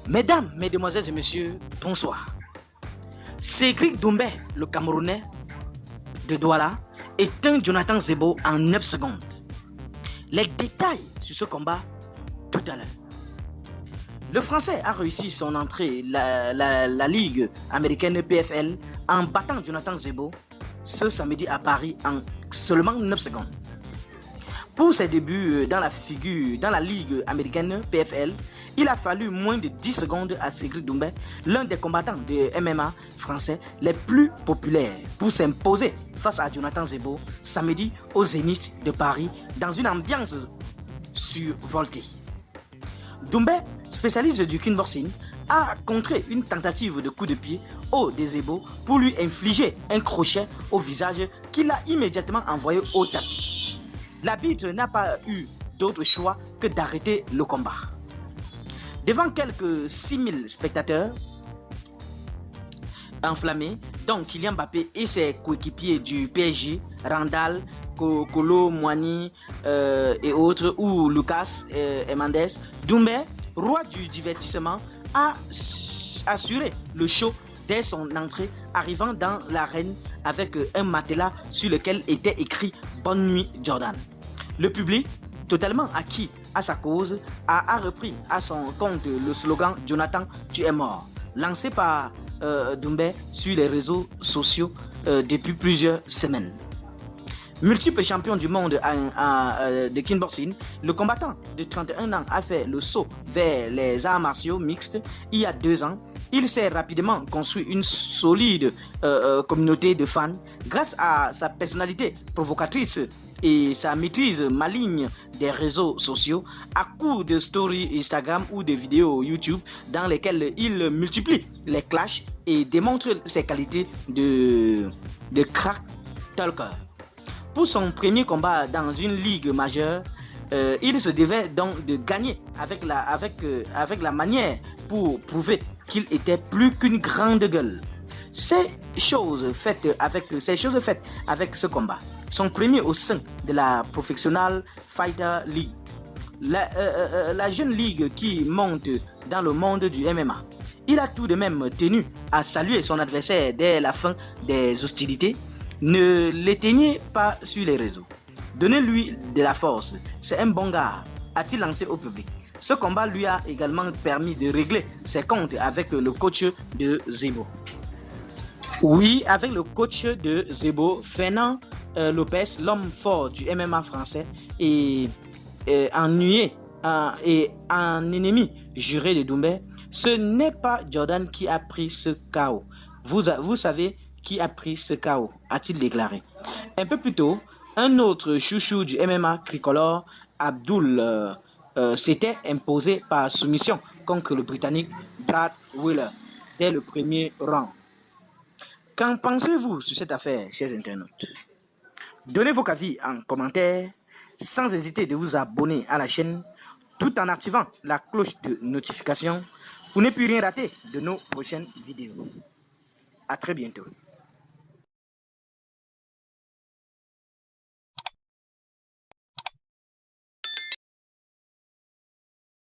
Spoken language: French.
Mesdames, Mesdemoiselles et Messieurs, bonsoir. Cédric Doumbé, le Camerounais de Douala, éteint Jonathan Zebo en 9 secondes. Les détails sur ce combat tout à l'heure. Le Français a réussi son entrée la Ligue américaine PFL en battant Jonathan Zebo ce samedi à Paris en seulement 9 secondes. Pour ses débuts dans la Ligue américaine PFL, il a fallu moins de 10 secondes à Cédric Doumbé, l'un des combattants de MMA français les plus populaires, pour s'imposer face à Jonathan Zebo samedi au Zénith de Paris dans une ambiance survoltée. Doumbé, spécialiste du kickboxing, a contré une tentative de coup de pied au de Zebo pour lui infliger un crochet au visage qu'il a immédiatement envoyé au tapis. L'arbitre n'a pas eu d'autre choix que d'arrêter le combat. Devant quelques 6000 spectateurs enflammés, dont Kylian Mbappé et ses coéquipiers du PSG, Randall, Kolo Muani et autres, ou Lucas Hernandez, Doumbé, roi du divertissement, a assuré le show dès son entrée, arrivant dans l'arène avec un matelas sur lequel était écrit « Bonne nuit Jordan ». Le public, totalement acquis à sa cause, a repris à son compte le slogan « Jonathan, tu es mort », lancé par Doumbé sur les réseaux sociaux depuis plusieurs semaines. Multiple champion du monde de kickboxing, le combattant de 31 ans a fait le saut vers les arts martiaux mixtes il y a 2 ans. Il s'est rapidement construit une solide communauté de fans grâce à sa personnalité provocatrice et sa maîtrise maligne des réseaux sociaux à coup de stories Instagram ou de vidéos YouTube dans lesquelles il multiplie les clashs et démontre ses qualités de crack talker. Pour son premier combat dans une ligue majeure, il se devait donc de gagner avec la manière pour prouver qu'il était plus qu'une grande gueule. Ces choses faites avec ce combat, son premier au sein de la Professional Fighter League, la jeune ligue qui monte dans le monde du MMA. Il a tout de même tenu à saluer son adversaire dès la fin des hostilités. Ne l'éteignez pas sur les réseaux. Donnez-lui de la force. C'est un bon gars, a-t-il lancé au public. Ce combat lui a également permis de régler ses comptes avec le coach de Zebo. Oui, avec le coach de Zebo, Fernand Lopez, l'homme fort du MMA français, et ennuyé et un ennemi juré de Doumbé. Ce n'est pas Jordan qui a pris ce chaos. Vous savez qui a pris ce chaos, a-t-il déclaré. Un peu plus tôt, un autre chouchou du MMA tricolore, Abdul, s'était imposé par soumission contre le Britannique Brad Wheeler dès le premier round. Qu'en pensez-vous sur cette affaire, chers internautes? Donnez vos avis en commentaire, sans hésiter de vous abonner à la chaîne, tout en activant la cloche de notification pour ne plus rien rater de nos prochaines vidéos. À très bientôt.